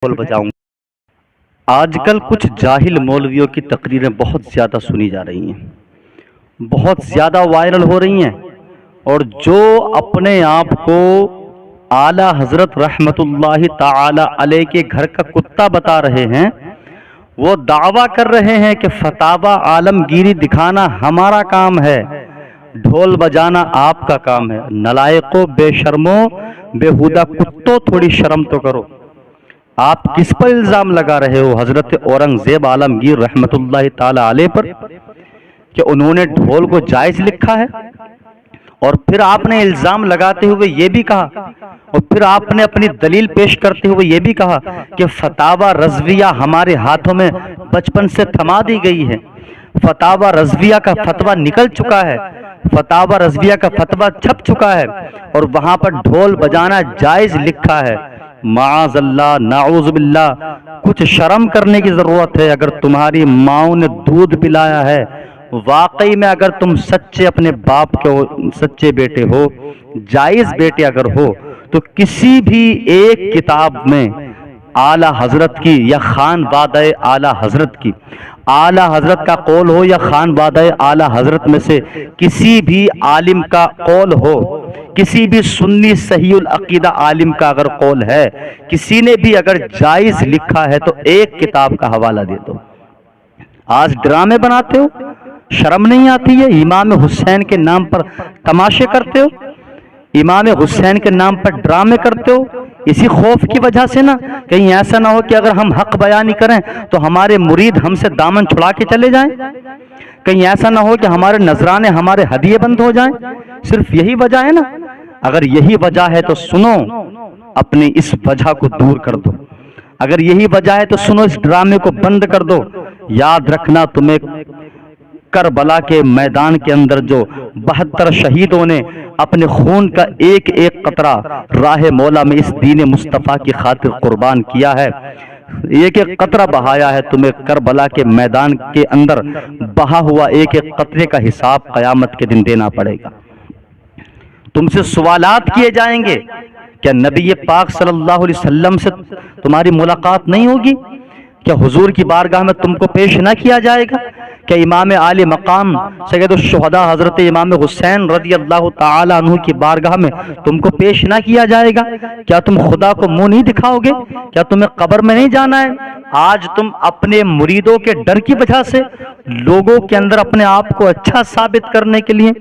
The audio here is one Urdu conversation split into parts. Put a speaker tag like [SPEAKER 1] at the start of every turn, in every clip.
[SPEAKER 1] ڈھول بجاؤں گا۔ آج کل کچھ جاہل مولویوں کی تقریریں بہت زیادہ سنی جا رہی ہیں، بہت زیادہ وائرل ہو رہی ہیں، اور جو اپنے آپ کو اعلیٰ حضرت رحمت اللہ تعالی علیہ کے گھر کا کتا بتا رہے ہیں، وہ دعویٰ کر رہے ہیں کہ فتاوی عالمگیری دکھانا ہمارا کام ہے، ڈھول بجانا آپ کا کام ہے۔ نلائقو، بے شرمو، بےہودہ کتوں، تھوڑی شرم تو کرو۔ آپ کس پر الزام لگا رہے ہو؟ حضرت اورنگزیب عالمگیر رحمت اللہ تعالی علیہ پر، کہ انہوں نے ڈھول کو جائز لکھا ہے، اور پھر آپ نے الزام لگاتے ہوئے یہ بھی کہا، اور پھر آپ نے اپنی دلیل پیش کرتے ہوئے یہ بھی کہا کہ فتاوی رضویہ ہمارے ہاتھوں میں بچپن سے تھما دی گئی ہے، فتاوی رضویہ کا فتویٰ نکل چکا ہے، فتاوی رضویہ کا فتویٰ چھپ چکا ہے، اور وہاں پر ڈھول بجانا جائز لکھا ہے۔ معاذ اللہ، نعوذ باللہ، کچھ شرم کرنے کی ضرورت ہے۔ اگر تمہاری ماؤں نے دودھ پلایا ہے، واقعی میں اگر تم سچے اپنے باپ کے سچے بیٹے ہو، جائز بیٹے اگر ہو، تو کسی بھی ایک کتاب میں اعلیٰ حضرت کی یا خان وادہ اعلیٰ حضرت کی، اعلیٰ حضرت کا قول ہو یا خان وادہ اعلیٰ حضرت میں سے کسی بھی عالم کا قول ہو، کسی بھی سنی صحیح العقیدہ عالم کا اگر قول ہے، کسی نے بھی اگر جائز لکھا ہے، تو ایک کتاب کا حوالہ دے دو۔ آج ڈرامے بناتے ہو، شرم نہیں آتی ہے؟ امام حسین کے نام پر تماشے کرتے ہو، امام حسین کے نام پر ڈرامے کرتے ہو، اسی خوف کی وجہ سے نا، کہیں ایسا نہ ہو کہ اگر ہم حق بیانی کریں تو ہمارے مرید ہم سے دامن چھڑا کے چلے جائیں، کہیں ایسا نہ ہو کہ ہمارے نذرانے، ہمارے ہدیے بند ہو جائیں۔ صرف یہی وجہ ہے نا؟ اگر یہی وجہ ہے تو سنو، اپنی اس وجہ کو دور کر دو۔ اگر یہی وجہ ہے تو سنو، اس ڈرامے کو بند کر دو۔ یاد رکھنا، تمہیں کربلا کے میدان کے اندر جو 72 شہیدوں نے اپنے خون کا ایک ایک قطرہ راہ مولا میں اس دین مصطفیٰ کی خاطر قربان کیا ہے، ایک ایک قطرہ بہایا ہے، تمہیں کربلا کے میدان کے اندر بہا ہوا ایک ایک قطرے کا حساب قیامت کے دن دینا پڑے گا۔ تم سے سوالات کیے جائیں گے۔ کیا نبی پاک صلی اللہ علیہ وسلم سے تمہاری ملاقات نہیں ہوگی؟ کیا حضور کی بارگاہ میں تم کو پیش نہ کیا جائے گا؟ کہ امام عالی مقام سید الشہداء حضرت امام حسین رضی اللہ تعالی عنہ کی بارگاہ میں تم کو پیش نہ کیا جائے گا؟ کیا تم خدا کو منہ نہیں دکھاؤ گے؟ کیا تمہیں قبر میں نہیں جانا ہے؟ آج تم اپنے مریدوں کے ڈر کی وجہ سے، لوگوں کے اندر اپنے آپ کو اچھا ثابت کرنے کے لیے،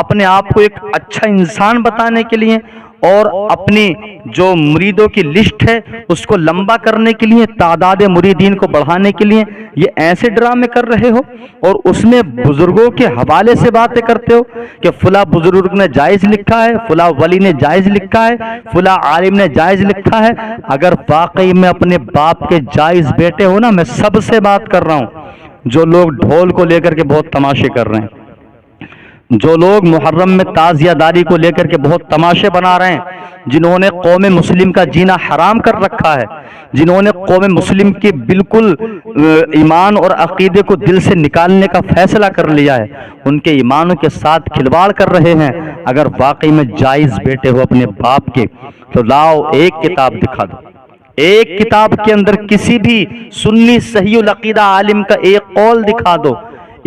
[SPEAKER 1] اپنے آپ کو ایک اچھا انسان بتانے کے لیے، اور اپنی جو مریدوں کی لسٹ ہے اس کو لمبا کرنے کے لیے، تعداد مریدین کو بڑھانے کے لیے یہ ایسے ڈرامے کر رہے ہو، اور اس میں بزرگوں کے حوالے سے باتیں کرتے ہو کہ فلاں بزرگ نے جائز لکھا ہے، فلاں ولی نے جائز لکھا ہے، فلاں عالم نے جائز لکھا ہے۔ اگر واقعی میں اپنے باپ کے جائز بیٹے ہو نا، میں سب سے بات کر رہا ہوں جو لوگ ڈھول کو لے کر کے بہت تماشے کر رہے ہیں، جو لوگ محرم میں تعزیہ داری کو لے کر کے بہت تماشے بنا رہے ہیں، جنہوں نے قوم مسلم کا جینا حرام کر رکھا ہے، جنہوں نے قوم مسلم کی بالکل ایمان اور عقیدے کو دل سے نکالنے کا فیصلہ کر لیا ہے، ان کے ایمانوں کے ساتھ کھلواڑ کر رہے ہیں۔ اگر واقعی میں جائز بیٹے ہو اپنے باپ کے، تو لاؤ ایک کتاب دکھا دو، ایک کتاب کے اندر کسی بھی سنی صحیح العقیدہ عالم کا ایک قول دکھا دو،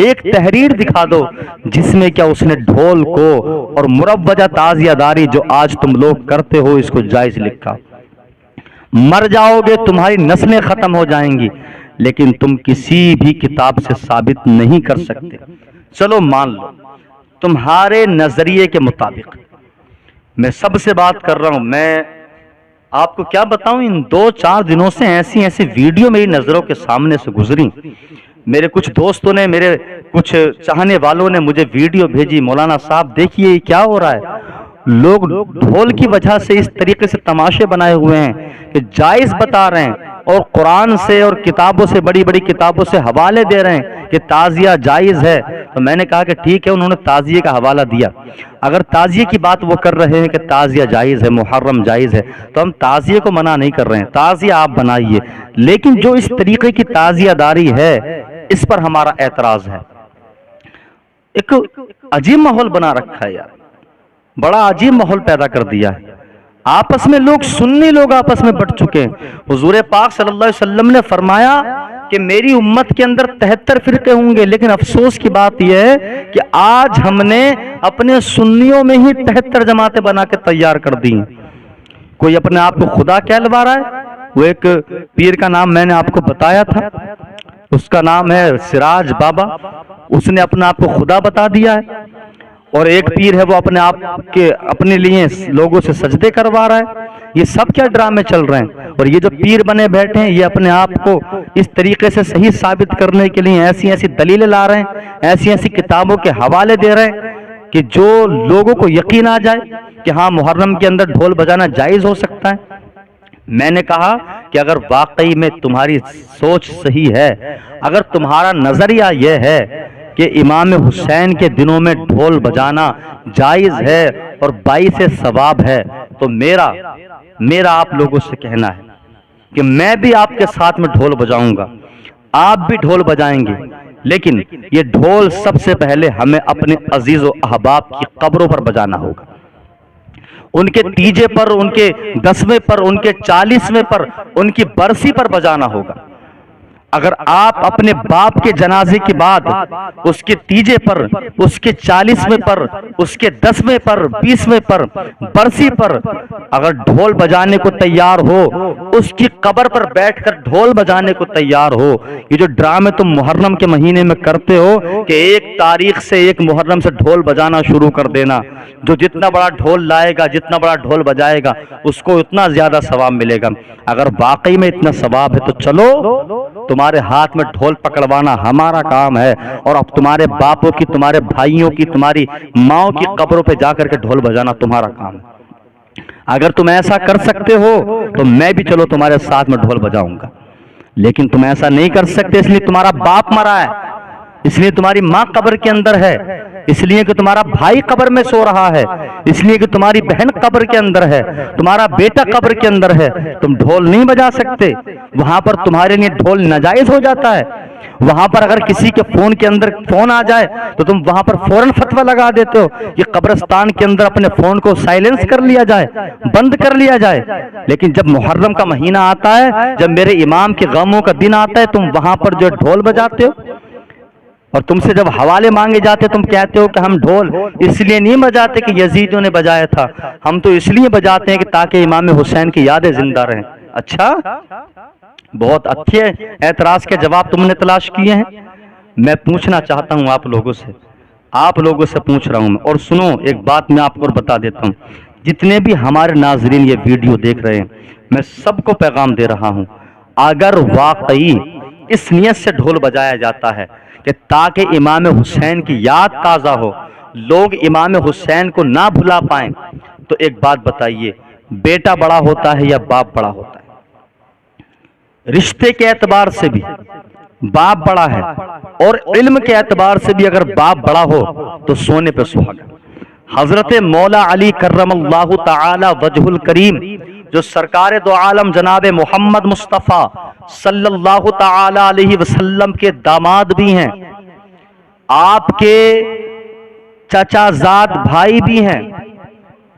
[SPEAKER 1] ایک تحریر دکھا دو جس میں کیا اس نے ڈھول کو اور مروجہ تعزیہ داری جو آج تم لوگ کرتے ہو اس کو جائز لکھا۔ مر جاؤ گے، تمہاری نسلیں ختم ہو جائیں گی، لیکن تم کسی بھی کتاب سے ثابت نہیں کر سکتے۔ چلو مان لو تمہارے نظریے کے مطابق، میں سب سے بات کر رہا ہوں، میں آپ کو کیا بتاؤں، ان 2-4 دنوں سے ایسی ویڈیو میری نظروں کے سامنے سے گزری، میرے کچھ دوستوں نے، میرے کچھ چاہنے والوں نے مجھے ویڈیو بھیجی، مولانا صاحب دیکھیے یہ کیا ہو رہا ہے۔ لوگ ڈھول کی وجہ سے اس طریقے سے تماشے بنائے ہوئے ہیں کہ جائز بتا رہے ہیں، اور قرآن سے اور کتابوں سے، بڑی بڑی کتابوں سے حوالے دے رہے ہیں کہ تعزیہ جائز ہے۔ تو میں نے کہا کہ ٹھیک ہے، انہوں نے تعزیہ کا حوالہ دیا، اگر تعزیہ کی بات وہ کر رہے ہیں کہ تعزیہ جائز ہے، محرم جائز ہے، تو ہم تعزیہ کو منع نہیں کر رہے ہیں، تعزیہ آپ بنائیے، لیکن جو اس طریقے کی تعزیہ داری ہے اس پر ہمارا اعتراض ہے۔ ایک عجیب ماحول بنا رکھا ہے یار، بڑا عجیب ماحول پیدا کر دیا ہے۔ آپس میں لوگ سنی لوگ آپس میں بٹ چکے ہیں۔ حضور پاک صلی اللہ علیہ وسلم نے فرمایا کہ میری امت کے اندر 73 فرقے ہوں گے، لیکن افسوس کی بات یہ ہے کہ آج ہم نے اپنے سنیوں میں ہی 73 جماعتیں بنا کے تیار کر دی ہیں۔ کوئی اپنے آپ کو خدا کہلوا رہا ہے۔ وہ ایک پیر کا نام میں نے آپ کو بتایا تھا، اس کا نام ہے سراج بابا، اس نے اپنا آپ کو خدا بتا دیا ہے۔ اور ایک پیر ہے وہ اپنے آپ کے اپنے لیے لوگوں سے سجدے کروا رہا ہے۔ یہ سب کیا ڈرامے چل رہے ہیں؟ اور یہ جو پیر بنے بیٹھے ہیں یہ اپنے آپ کو اس طریقے سے صحیح ثابت کرنے کے لیے ایسی ایسی دلیلیں لا رہے ہیں، ایسی ایسی کتابوں کے حوالے دے رہے ہیں کہ جو لوگوں کو یقین آ جائے کہ ہاں محرم کے اندر ڈھول بجانا جائز ہو سکتا ہے۔ میں نے کہا کہ اگر واقعی میں تمہاری سوچ صحیح ہے، اگر تمہارا نظریہ یہ ہے کہ امام حسین کے دنوں میں ڈھول بجانا جائز ہے اور باعث ثواب ہے، تو میرا آپ لوگوں سے کہنا ہے کہ میں بھی آپ کے ساتھ میں ڈھول بجاؤں گا، آپ بھی ڈھول بجائیں گے، لیکن یہ ڈھول سب سے پہلے ہمیں اپنے عزیز و احباب کی قبروں پر بجانا ہوگا، ان کے تیجے پر، ان کے 10ویں پر، ان کے 40ویں پر، ان کی برسی پر بجانا ہوگا۔ اگر آپ اپنے باپ کے جنازے کے بعد اس کے تیجے پر، اس کے 40ویں پر، اس کے 10ویں پر، 20ویں پر، برسی پر اگر ڈھول بجانے کو تیار ہو، اس کی قبر پر بیٹھ کر ڈھول بجانے کو تیار ہو، یہ جو ڈرامے تم محرم کے مہینے میں کرتے ہو کہ 1 تاریخ سے 1 محرم سے ڈھول بجانا شروع کر دینا، جو جتنا بڑا ڈھول لائے گا، جتنا بڑا ڈھول بجائے گا، اس کو اتنا زیادہ ثواب ملے گا۔ اگر واقعی میں اتنا ثواب ہے تو چلو، تمہارے ہاتھ میں ڈھول پکڑوانا ہمارا کام ہے، اور اب تمہارے باپوں کی، تمہارے بھائیوں کی، تمہاری ماؤں کی قبروں پہ جا کر کے ڈھول بجانا تمہارا کام ہے۔ اگر تم ایسا کر سکتے ہو تو میں بھی چلو تمہارے ساتھ میں ڈھول بجاؤں گا، لیکن تم ایسا نہیں کر سکتے، اس لیے تمہارا باپ مرا ہے، اس لیے تمہاری ماں قبر کے اندر ہے، اس لیے کہ تمہارا بھائی قبر میں سو رہا ہے، اس لیے کہ تمہاری بہن قبر کے اندر ہے، تمہارا بیٹا قبر کے اندر ہے، تم ڈھول نہیں بجا سکتے۔ وہاں پر تمہارے لیے ڈھول ناجائز ہو جاتا ہے۔ وہاں پر اگر کسی کے فون کے اندر فون آ جائے تو تم وہاں پر فوراً فتویٰ لگا دیتے ہو کہ قبرستان کے اندر اپنے فون کو سائلنس کر لیا جائے، بند کر لیا جائے۔ لیکن جب محرم کا مہینہ آتا ہے، جب میرے امام کے غموں کا دن آتا ہے، تم وہاں پر جو ڈھول بجاتے ہو، اور تم سے جب حوالے مانگے جاتے تم کہتے ہو کہ ہم ڈھول اس لیے نہیں بجاتے کہ یزیدوں نے بجایا تھا، ہم تو اس لیے بجاتے ہیں کہ تاکہ امام حسین کی یادیں زندہ رہیں۔ اچھا، بہت اچھے اعتراض کے جواب تم نے تلاش کیے ہیں۔ میں پوچھنا چاہتا ہوں آپ لوگوں سے پوچھ رہا ہوں، اور سنو ایک بات میں آپ کو بتا دیتا ہوں، جتنے بھی ہمارے ناظرین یہ ویڈیو دیکھ رہے ہیں، میں سب کو پیغام دے رہا ہوں، اگر واقعی اس نیت سے ڈھول بجایا جاتا ہے کہ تاکہ امام حسین کی یاد تازہ ہو، لوگ امام حسین کو نہ بھلا پائیں، تو ایک بات بتائیے، بیٹا بڑا ہوتا ہے یا باپ بڑا ہوتا ہے؟ رشتے کے اعتبار سے بھی باپ بڑا ہے، اور علم کے اعتبار سے بھی اگر باپ بڑا ہو تو سونے پہ سہاگا۔ حضرت مولا علی کرم اللہ تعالی وجہ الکریم، جو سرکار دو عالم جناب محمد مصطفیٰ صلی اللہ تعالی علیہ وسلم کے داماد بھی ہیں، آپ کے چچا زاد بھائی بھی ہیں،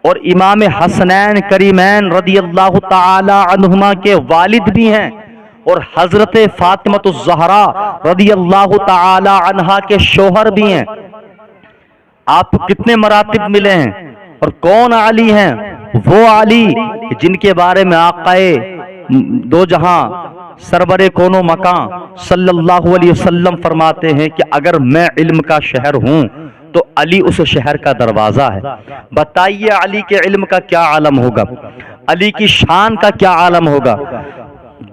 [SPEAKER 1] اور امام حسنین کریمین رضی اللہ تعالی عنہما کے والد بھی ہیں، اور حضرت فاطمہ الزہرا رضی اللہ تعالی عنہا کے شوہر بھی ہیں۔ آپ کو کتنے مراتب ملے ہیں، اور کون علی ہیں؟ وہ علی جن کے بارے میں آقائے دو جہاں سرور کون و مکان صلی اللہ علیہ وسلم فرماتے ہیں کہ اگر میں علم کا شہر ہوں تو علی اس شہر کا دروازہ ہے۔ بتائیے علی کے علم کا کیا عالم ہوگا، علی کی شان کا کیا عالم ہوگا۔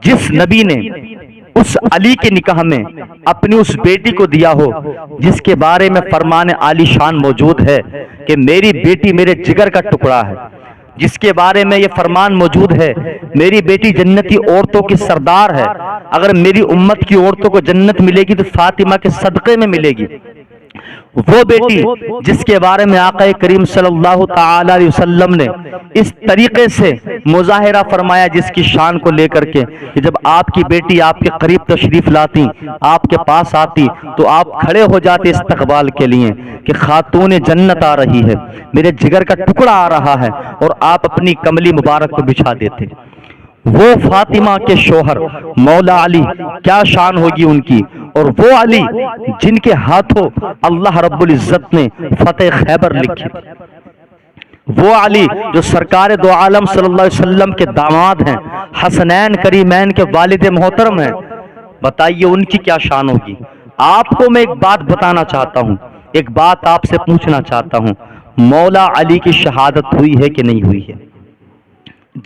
[SPEAKER 1] جس نبی نے اس علی کے نکاح میں اپنی اس بیٹی کو دیا ہو جس کے بارے میں فرمان عالی شان موجود ہے کہ میری بیٹی میرے جگر کا ٹکڑا ہے، جس کے بارے میں یہ فرمان موجود ہے میری بیٹی جنتی عورتوں کی سردار ہے، اگر میری امت کی عورتوں کو جنت ملے گی تو فاطمہ کے صدقے میں ملے گی، وہ بیٹی جس کے بارے میں آقا کریم صلی اللہ تعالی علیہ وسلم نے اس طریقے سے مظاہرہ فرمایا جس کی شان کو لے کر کے کہ جب آپ کی بیٹی آپ کے قریب تشریف لاتی، آپ کے پاس آتی تو آپ کھڑے ہو جاتے استقبال کے لیے کہ خاتون جنت آ رہی ہے، میرے جگر کا ٹکڑا آ رہا ہے، اور آپ اپنی کملی مبارک کو بچھا دیتے۔ وہ فاطمہ کے شوہر مولا علی، کیا شان ہوگی ان کی، اور وہ علی جن کے ہاتھوں اللہ رب العزت نے فتح خیبر لکھی، وہ علی جو سرکار دو عالم صلی اللہ علیہ وسلم کے داماد ہیں، حسنین کریمین کے والد محترم ہیں، بتائیے ان کی کیا شان ہوگی۔ آپ کو میں ایک بات بتانا چاہتا ہوں، ایک بات آپ سے پوچھنا چاہتا ہوں، مولا علی کی شہادت ہوئی ہے کہ نہیں ہوئی ہے؟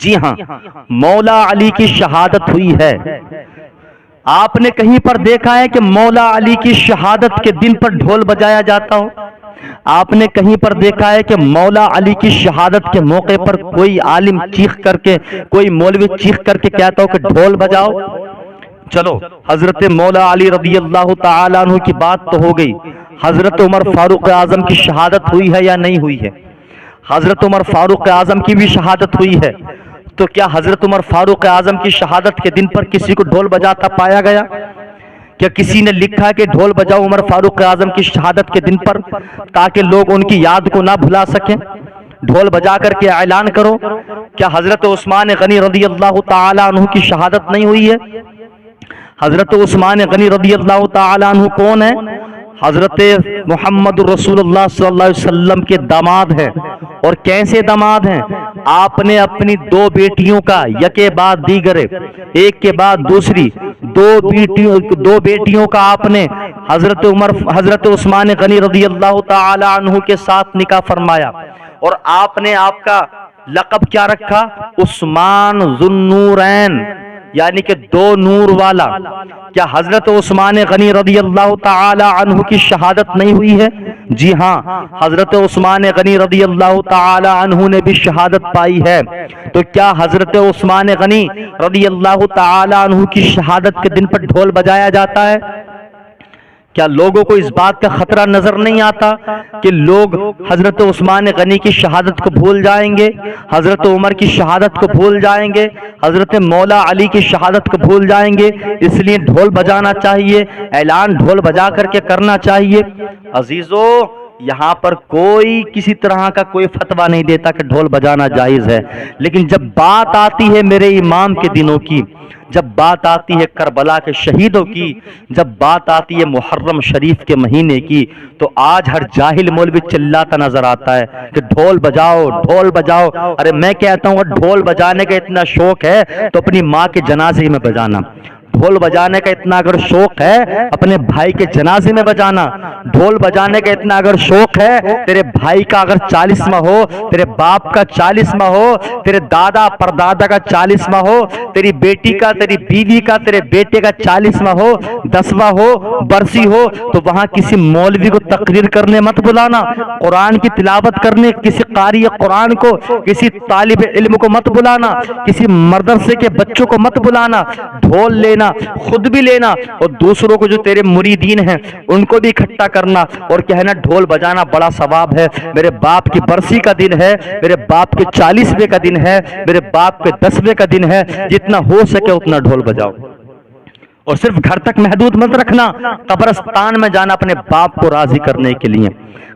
[SPEAKER 1] جی ہاں، مولا علی کی شہادت ہوئی ہے۔ آپ نے کہیں پر دیکھا ہے کہ مولا علی کی شہادت کے دن پر ڈھول بجایا جاتا ہو؟ آپ نے کہیں پر دیکھا ہے کہ مولا علی کی شہادت کے موقع پر کوئی عالم چیخ کر کے، کوئی مولوی چیخ کر کے کہتا ہو کہ ڈھول بجاؤ؟ چلو حضرت مولا علی رضی اللہ تعالیٰ عنہ کی بات تو ہو گئی، حضرت عمر فاروق اعظم کی شہادت ہوئی ہے یا نہیں ہوئی ہے؟ حضرت عمر فاروق اعظم کی بھی شہادت ہوئی ہے، تو کیا حضرت عمر فاروق اعظم کی شہادت کے دن پر کسی کو ڈھول بجاتا پایا گیا؟ کیا کسی نے لکھا کہ ڈھول بجاؤ عمر فاروق اعظم کی شہادت کے دن پر تاکہ لوگ ان کی یاد کو نہ بھلا سکیں؟ ڈھول بجا کر کے اعلان کرو۔ کیا حضرت عثمان غنی رضی اللہ تعالیٰ عنہ کی شہادت نہیں ہوئی ہے؟ حضرت عثمان غنی رضی اللہ تعالیٰ عنہ کون ہے؟ حضرت محمد رسول اللہ صلی اللہ علیہ وسلم کے داماد ہیں، اور کیسے داماد ہیں؟ آپ نے اپنی دو بیٹیوں کا یکے بعد دیگرے، ایک کے بعد دوسری دو بیٹیوں کا آپ نے حضرت عثمان غنی رضی اللہ تعالی عنہ کے ساتھ نکاح فرمایا، اور آپ نے آپ کا لقب کیا رکھا؟ عثمان ذو النورین، یعنی کہ دو نور والا۔ کیا حضرت عثمان غنی رضی اللہ تعالی عنہ کی شہادت نہیں ہوئی ہے؟ جی ہاں، حضرت عثمان غنی رضی اللہ تعالی عنہ نے بھی شہادت پائی ہے۔ تو کیا حضرت عثمان غنی رضی اللہ تعالی عنہ کی شہادت کے دن پر ڈھول بجایا جاتا ہے؟ کیا لوگوں کو اس بات کا خطرہ نظر نہیں آتا کہ لوگ حضرت عثمان غنی کی شہادت کو بھول جائیں گے، حضرت عمر کی شہادت کو بھول جائیں گے، حضرت مولا علی کی شہادت کو بھول جائیں گے؟ اس لیے ڈھول بجانا چاہیے، اعلان ڈھول بجا کر کے کرنا چاہیے۔ عزیزو، یہاں پر کوئی کسی طرح کا کوئی فتویٰ نہیں دیتا کہ ڈھول بجانا جائز ہے، لیکن جب بات آتی ہے میرے امام کے دنوں کی، جب بات آتی ہے کربلا کے شہیدوں کی، جب بات آتی ہے محرم شریف کے مہینے کی، تو آج ہر جاہل مولوی چلاتا نظر آتا ہے کہ ڈھول بجاؤ ڈھول بجاؤ۔ ارے میں کہتا ہوں ڈھول بجانے کا اتنا شوق ہے تو اپنی ماں کے جنازے میں بجانا، ڈھول بجانے کا اتنا اگر شوق ہے اپنے بھائی کے جنازے میں بجانا، ڈھول بجانے کا اتنا اگر شوق ہے تیرے بھائی کا اگر 40واں ہو، تیرے باپ کا 40واں ہو، تیرے دادا پردادا کا 40واں ہو، تیری بیٹی کا، تیری بیوی کا، تیرے بیٹے کا 40واں ہو، 10واں ہو، برسی ہو، تو وہاں کسی مولوی کو تقریر کرنے مت بلانا، قرآن کی تلاوت کرنے کسی قاری قرآن کو، کسی طالب علم کو مت بلانا، کسی مدرسے کے بچوں کو مت بلانا، ڈھول لینا، خود بھی لینا اور دوسروں کو جو تیرے مریدین ہیں ان کو بھی اکٹھا کرنا اور کہنا ڈھول بجانا بڑا ثواب ہے، میرے باپ کی برسی کا دن ہے، میرے باپ کے 40ویں کا دن ہے، میرے باپ کے 10ویں کا دن ہے، جتنا ہو سکے اتنا ڈھول بجاؤ۔ اور صرف گھر تک محدود مت رکھنا، قبرستان میں جانا اپنے باپ کو راضی کرنے کے لیے،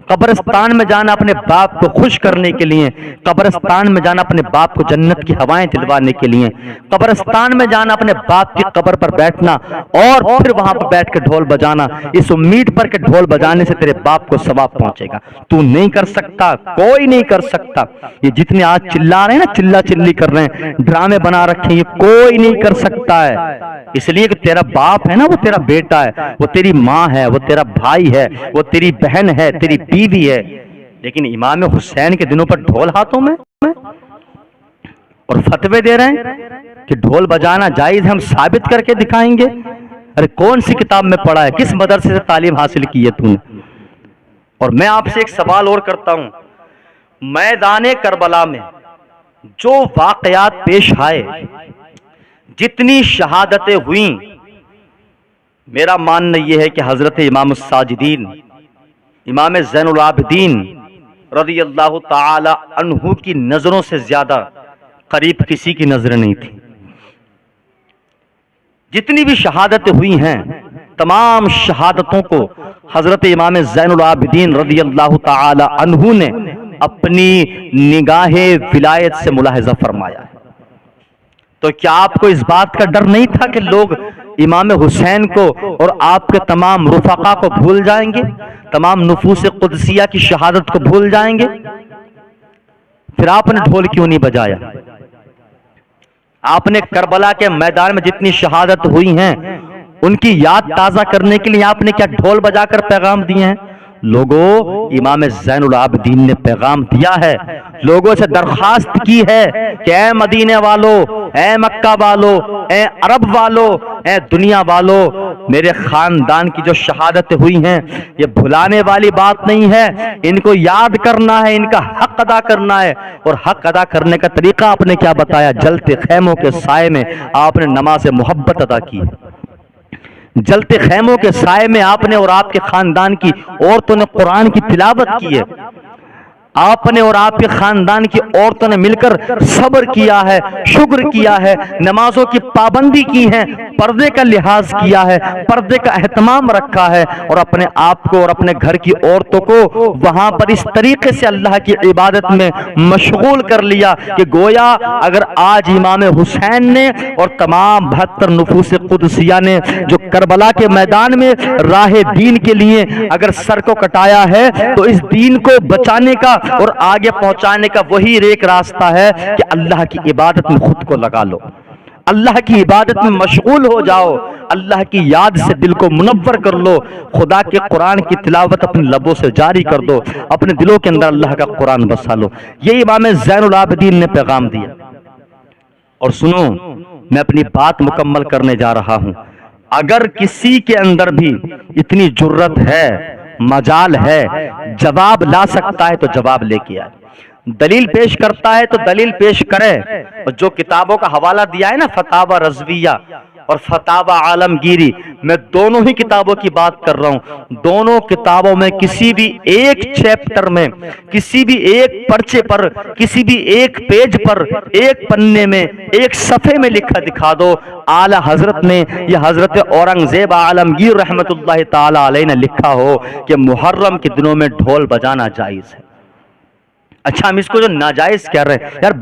[SPEAKER 1] قبرستان میں جانا اپنے باپ کو خوش کرنے کے لیے، قبرستان میں جانا اپنے باپ کو جنت کی ہوائیں دلوانے کے لیے، قبرستان میں جانا اپنے باپ کی قبر پر بیٹھنا اور پھر وہاں پر بیٹھ کے ڈھول بجانا اس امید پر کہ ڈھول بجانے سے تیرے باپ کو ثواب پہنچے گا۔ تو نہیں کر سکتا، کوئی نہیں کر سکتا۔ یہ جتنے آج چلا رہے ہیں نا، چلا چلی کر رہے ہیں، ڈرامے بنا رکھے ہیں، یہ کوئی نہیں کر سکتا ہے، اس لیے کہ تیرا باپ ہے نا، وہ تیرا بیٹا ہے، وہ تیری ماں ہے، وہ تیرا بھائی ہے، وہ تیری بہن ہے، تیری بیوی ہے۔ لیکن امام حسین کے دنوں پر ڈھول ہاتھوں میں اور فتوے دے رہے ہیں کہ ڈھول بجانا جائز ہے، ہم ثابت کر کے دکھائیں گے۔ ارے کون سی کتاب میں پڑھا ہے، کس مدرسے سے تعلیم حاصل کی ہے تو نے؟ اور میں آپ سے ایک سوال اور کرتا ہوں، میدان کربلا میں جو واقعات پیش آئے، جتنی شہادتیں ہوئیں، میرا ماننا یہ ہے کہ حضرت امام الساجدین امام زین العابدین رضی اللہ تعالی عنہ کی نظروں سے زیادہ قریب کسی کی نظریں نہیں تھی. جتنی بھی شہادتیں ہوئی ہیں تمام شہادتوں کو حضرت امام زین العابدین رضی اللہ تعالی عنہ نے اپنی نگاہ ولایت سے ملاحظہ فرمایا ہے. تو کیا آپ کو اس بات کا ڈر نہیں تھا کہ لوگ امام حسین کو اور آپ کے تمام رفقا کو بھول جائیں گے, تمام نفوس قدسیہ کی شہادت کو بھول جائیں گے؟ پھر آپ نے ڈھول کیوں نہیں بجایا؟ آپ نے کربلا کے میدان میں جتنی شہادت ہوئی ہیں ان کی یاد تازہ کرنے کے لیے آپ نے کیا ڈھول بجا کر پیغام دیے ہیں؟ لوگوں, امام زین العابدین نے پیغام دیا ہے, لوگوں سے درخواست کی ہے کہ اے مدینے والو, اے مکہ والو, اے عرب والو, اے دنیا والو, میرے خاندان کی جو شہادتیں ہوئی ہیں یہ بھلانے والی بات نہیں ہے, ان کو یاد کرنا ہے, ان کا حق ادا کرنا ہے. اور حق ادا کرنے کا طریقہ آپ نے کیا بتایا؟ جلتے خیموں کے سائے میں آپ نے نماز محبت ادا کی. جلتے خیموں کے سائے میں آپ نے اور آپ کے خاندان کی عورتوں نے قرآن کی تلاوت کی ہے. آپ نے اور آپ کے خاندان کی عورتوں نے مل کر صبر کیا ہے, شکر کیا ہے, نمازوں کی پابندی کی ہے, پردے کا لحاظ کیا ہے, پردے کا اہتمام رکھا ہے, اور اپنے آپ کو اور اپنے گھر کی عورتوں کو وہاں پر اس طریقے سے اللہ کی عبادت میں مشغول کر لیا کہ گویا اگر آج امام حسین نے اور تمام 72 نفوس قدسیہ نے جو کربلا کے میدان میں راہ دین کے لیے اگر سر کو کٹایا ہے تو اس دین کو بچانے کا اور آگے پہنچانے کا وہی ایک راستہ ہے کہ اللہ کی عبادت میں خود کو لگا لو, اللہ کی عبادت میں مشغول ہو جاؤ, اللہ کی یاد سے دل کو منور کر لو, خدا کے قرآن کی تلاوت اپنے لبوں سے جاری کر دو, اپنے دلوں کے اندر اللہ کا قرآن بسا لو. یہ امام زین العابدین نے پیغام دیا. اور سنو, میں اپنی بات مکمل کرنے جا رہا ہوں. اگر کسی کے اندر بھی اتنی جرت ہے, مجال ہے, جواب لا سکتا ہے تو جواب لے کے آئے, دلیل پیش کرتا ہے تو دلیل پیش کرے. اور جو کتابوں کا حوالہ دیا ہے نا, فتاوی رضویہ اور فتاوی عالمگیری, میں دونوں ہی کتابوں کی بات کر رہا ہوں. دونوں کتابوں میں کسی بھی ایک چیپٹر میں, کسی بھی ایک پرچے پر, کسی بھی ایک پیج پر, ایک پنے میں, ایک صفحے میں لکھا دکھا دو اعلی حضرت نے یا حضرت اورنگزیب عالمگیر رحمت اللہ تعالی علیہ نے لکھا ہو کہ محرم کے دنوں میں ڈھول بجانا جائز ہے. اچھا, ہم اس کو جو ناجائز کہہ رہے ہیں, یار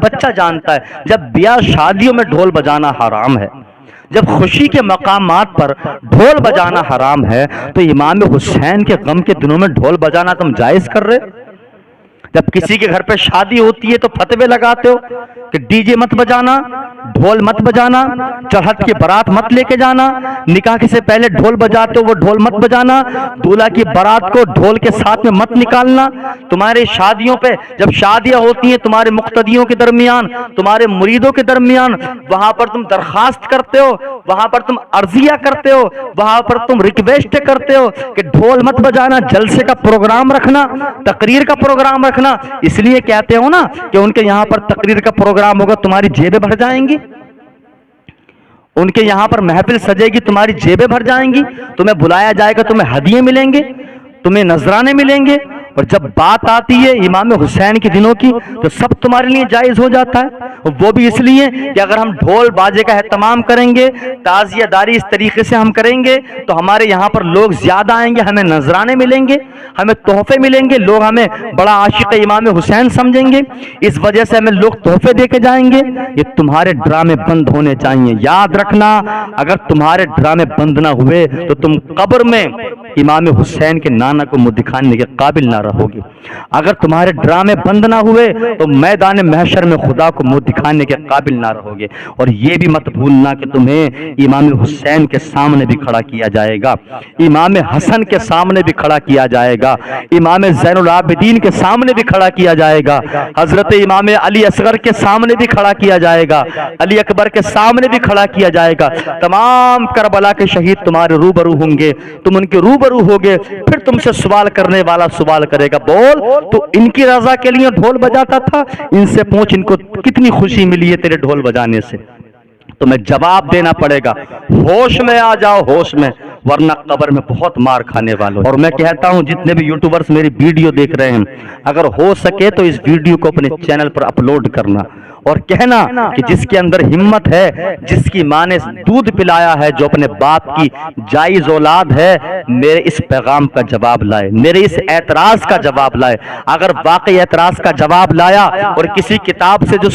[SPEAKER 1] بچہ جانتا ہے جب بیاہ شادیوں میں ڈھول بجانا حرام ہے, جب خوشی کے مقامات پر ڈھول بجانا حرام ہے, تو امام حسین کے غم کے دنوں میں ڈھول بجانا تم جائز کر رہے؟ جب کسی کے گھر پہ شادی ہوتی ہے تو فتوے لگاتے ہو کہ ڈی جے مت بجانا, ڈھول مت بجانا, چڑھت کی بارات مت لے کے جانا, نکاح سے پہلے ڈھول بجاتے ہو وہ ڈھول مت بجانا, دولہا کی بارات کو ڈھول کے ساتھ میں مت نکالنا. تمہارے شادیوں پہ جب شادیاں ہوتی ہیں تمہارے مقتدیوں کے درمیان, تمہارے مریدوں کے درمیان, وہاں پر تم درخواست کرتے ہو, وہاں پر تم عرضیہ کرتے ہو, وہاں پر تم ریکویسٹ کرتے ہو کہ ڈھول مت بجانا, جلسے کا پروگرام رکھنا, تقریر کا پروگرام رکھنا. اس لیے کہتے ہو نا کہ ان کے یہاں پر تقریر کا پروگرام ہوگا تمہاری جیبیں بھر جائیں گی, ان کے یہاں پر محفل سجے گی تمہاری جیبیں بھر جائیں گی, تمہیں بلایا جائے گا, تمہیں ہدیے ملیں گے, تمہیں نذرانے ملیں گے. اور جب بات آتی ہے امام حسین کے دنوں کی تو سب تمہارے لیے جائز ہو جاتا ہے. وہ بھی اس لیے کہ اگر ہم ڈھول باجے کا اہتمام کریں گے, تعزیہ داری اس طریقے سے ہم کریں گے تو ہمارے یہاں پر لوگ زیادہ آئیں گے, ہمیں نذرانے ملیں گے, ہمیں تحفے ملیں گے, لوگ ہمیں بڑا عاشق امام حسین سمجھیں گے, اس وجہ سے ہمیں لوگ تحفے دے کے جائیں گے. یہ تمہارے ڈرامے بند ہونے چاہیے. یاد رکھنا, اگر تمہارے ڈرامے بند نہ ہوئے تو تم قبر میں امام حسین کے نانا کو منہ دکھانے کے قابل نہ رہو گے. اگر تمہارے ڈرامے بند نہ ہوئے تو میدان محشر میں خدا کو منہ دکھانے کے قابل نہ رہو گے. اور یہ بھی مت بھولنا کہ تمہیں امام حسین کے سامنے بھی کھڑا کیا جائے گا, امام حسن کے سامنے بھی کھڑا کیا جائے گا, امام زین العابدین کے سامنے بھی کھڑا کیا جائے گا, حضرت امام علی اصغر کے سامنے بھی کھڑا کیا جائے گا, علی اکبر کے سامنے بھی کھڑا کیا جائے گا. تمام کربلا کے شہید تمہارے روبرو ہوں گے, تم ان کے روبرو ہوگے, پھر تم سے سوال کرنے والا سوال کرے گا, بول تو ان کی رضا کے لیے ڈھول بجاتا تھا, ان سے پوچھ ان کو کتنی خوشی ملی ہے تیرے ڈھول بجانے سے. تمہیں جواب دینا پڑے گا. ہوش میں آ جاؤ, ہوش میں. ورنہ قبر میں بہت مار کھانے والوں. اور میں کہتا ہوں جتنے بھی یوٹیوبرز میری ویڈیو دیکھ رہے ہیں، اگر ہو سکے تو اس ویڈیو کو اپنے چینل پر اپلوڈ کرنا اور کہنا کہ جس کے اندر ہمت ہے، جس کی ماں نے دودھ پلایا ہے، جو اپنے باپ کی جائز اولاد ہے، میرے اس پیغام کا جواب لائے، میرے اس اعتراض کا جواب لائے. اگر واقعی اعتراض کا جواب لایا اور کسی کتاب سے جو